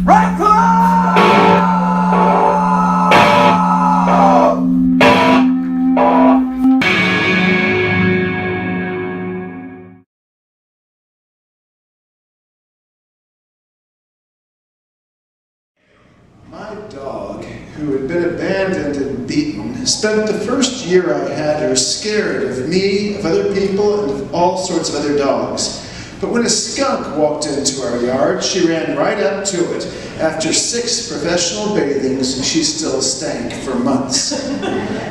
Right Club! My dog, who had been abandoned and beaten, spent the first year I had her scared of me, of other people, and of all sorts of other dogs. But when a skunk walked into our yard, she ran right up to it. After 6 professional bathings, she still stank for months.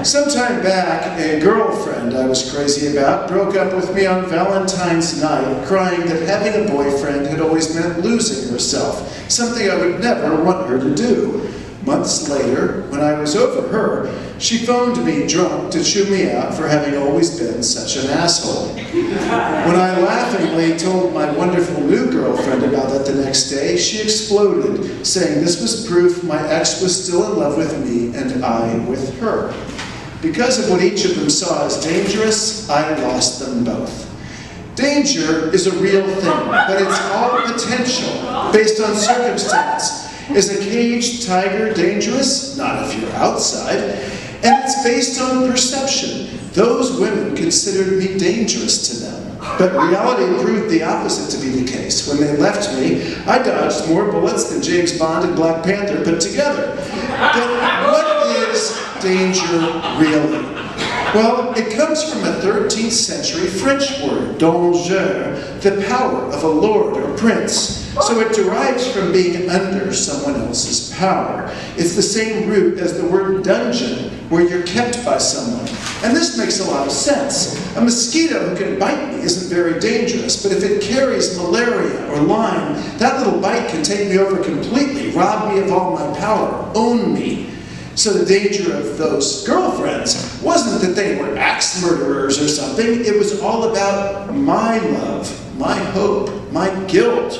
Sometime back, a girlfriend I was crazy about broke up with me on Valentine's night, crying that having a boyfriend had always meant losing herself, something I would never want her to do. Months later, when I was over her, she phoned me drunk to chew me out for having always been such an asshole. When I laughingly told my wonderful new girlfriend about it the next day, she exploded, saying this was proof my ex was still in love with me and I with her. Because of what each of them saw as dangerous, I lost them both. Danger is a real thing, but it's all potential, based on circumstance. Is a caged tiger dangerous? Not if you're outside. And it's based on perception. Those women considered me dangerous to them. But reality proved the opposite to be the case. When they left me, I dodged more bullets than James Bond and Black Panther put together. But what is danger really? Well, it comes from a 13th century French word, danger, the power of a lord or prince. So it derives from being under someone else's power. It's the same root as the word dungeon, where you're kept by someone. And this makes a lot of sense. A mosquito who can bite me isn't very dangerous, but if it carries malaria or Lyme, that little bite can take me over completely, rob me of all my power, own me. So the danger of those girlfriends wasn't that they were axe murderers or something. It was all about my love, my hope, my guilt.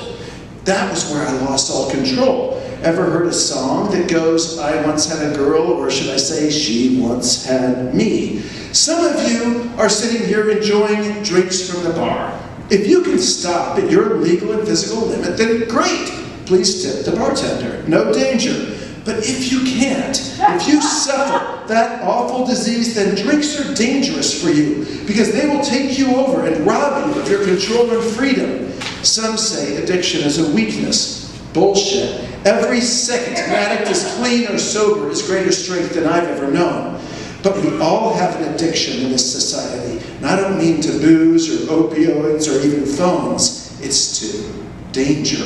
That was where I lost all control. Ever heard a song that goes, I once had a girl, or should I say, she once had me? Some of you are sitting here enjoying drinks from the bar. If you can stop at your legal and physical limit, then great. Please tip the bartender. No danger. But if you can't, if you suffer that awful disease, then drinks are dangerous for you because they will take you over and rob you of your control and freedom. Some say addiction is a weakness. Bullshit. Every second an addict is clean or sober is greater strength than I've ever known. But we all have an addiction in this society. And I don't mean to booze or opioids or even phones. It's to danger.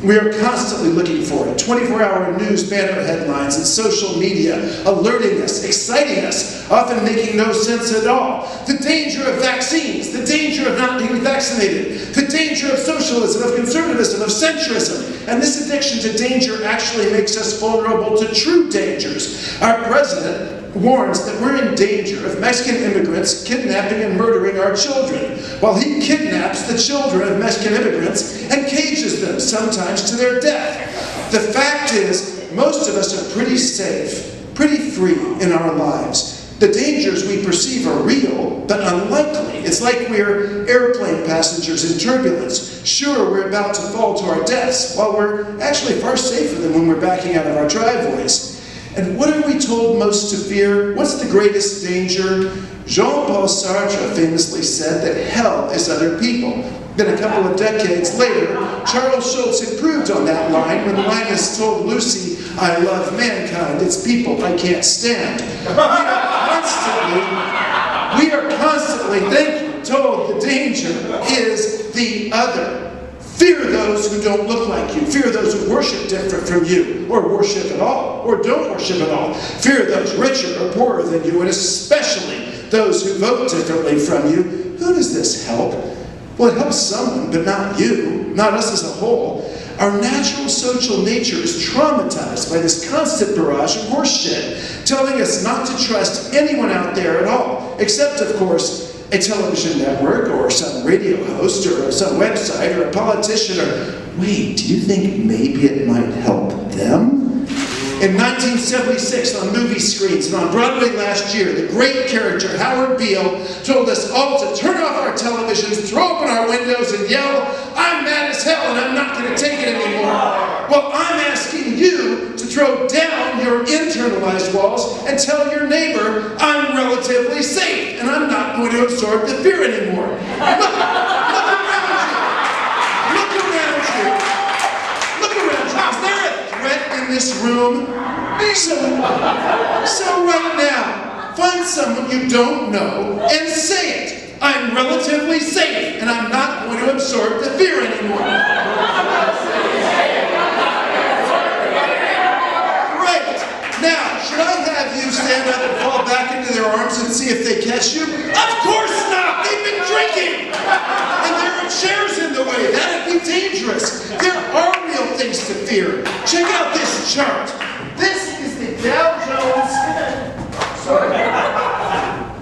We are constantly looking for it. 24-hour news banner headlines and social media alerting us, exciting us, often making no sense at all. The danger of vaccines, the danger of not being vaccinated, the danger of socialism, of conservatism, of centrism. And this addiction to danger actually makes us vulnerable to true dangers. Our president warns that we're in danger of Mexican immigrants kidnapping and murdering our children, while he kidnaps the children of Mexican immigrants and cages them, sometimes to their death. The fact is, most of us are pretty safe, pretty free in our lives. The dangers we perceive are real, but unlikely. It's like we're airplane passengers in turbulence. Sure, we're about to fall to our deaths, while we're actually far safer than when we're backing out of our driveways. And what are we told most to fear? What's the greatest danger? Jean-Paul Sartre famously said that hell is other people. Then a couple of decades later, Charles Schulz improved on that line when Linus told Lucy, I love mankind, it's people I can't stand. We are constantly, thank you, told the danger is the other. Fear those who don't look like you. Fear those who worship different from you, or worship at all, or don't worship at all. Fear those richer or poorer than you, and especially those who vote differently from you. Who does this help? Well, it helps someone, but not you, not us as a whole. Our natural social nature is traumatized by this constant barrage of horseshit, telling us not to trust anyone out there at all, except, of course, a television network, or some radio host, or some website, or a politician, or wait, do you think maybe it might help them? In 1976, on movie screens and on Broadway last year, the great character Howard Beale told us all to turn off our televisions, throw open our windows, and yell, I'm mad as hell and I'm not going to take it anymore. Well, I'm asking throw down your internalized walls and tell your neighbor, I'm relatively safe and I'm not going to absorb the fear anymore. Look around you. Look around you. Is there a threat in this room? So right now, find someone you don't know and say it. I'm relatively safe and I'm not going to absorb the fear anymore. Now, should I have you stand up and fall back into their arms and see if they catch you? Of course not! They've been drinking! And there are chairs in the way. That'd be dangerous. There are real things to fear. Check out this chart. This is the Dow Jones...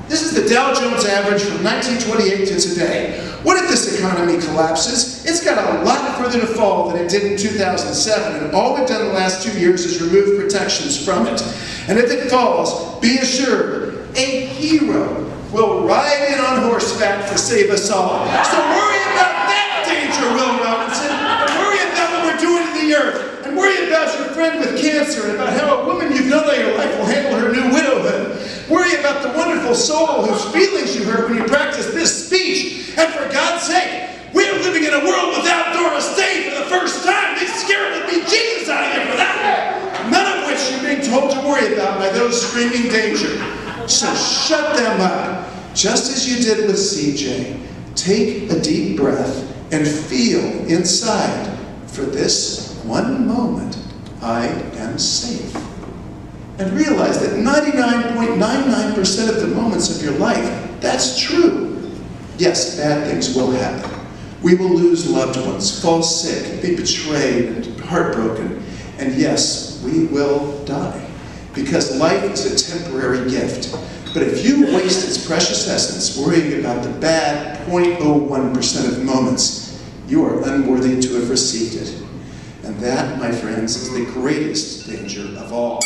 This is the Dow Jones average from 1928 to today. What if this economy collapses? It's got a lot further to fall than it did in 2007, and all we've done in the last 2 years is remove protections from it. And if it falls, be assured, a hero will ride in on horseback to save us all. So worry about that danger, Will Robinson, and worry about what we're doing to the earth, and worry about your friend with cancer, and about how a woman you've known all your life will handle her new widowhood. Worry about the wonderful soul whose feelings you hurt when you practice this speech. And for God's sake, we're living in a world without Doris Day for the first time. They scared the beat Jesus out of here for that. None of which you're being told to worry about by those screaming danger. So shut them up, just as you did with CJ. Take a deep breath and feel inside, for this one moment, I am safe. And realize that 99.99% of the moments of your life, that's true. Yes, bad things will happen. We will lose loved ones, fall sick, be betrayed, and heartbroken. And yes, we will die. Because life is a temporary gift. But if you waste its precious essence worrying about the bad 0.01% of moments, you are unworthy to have received it. And that, my friends, is the greatest danger of all.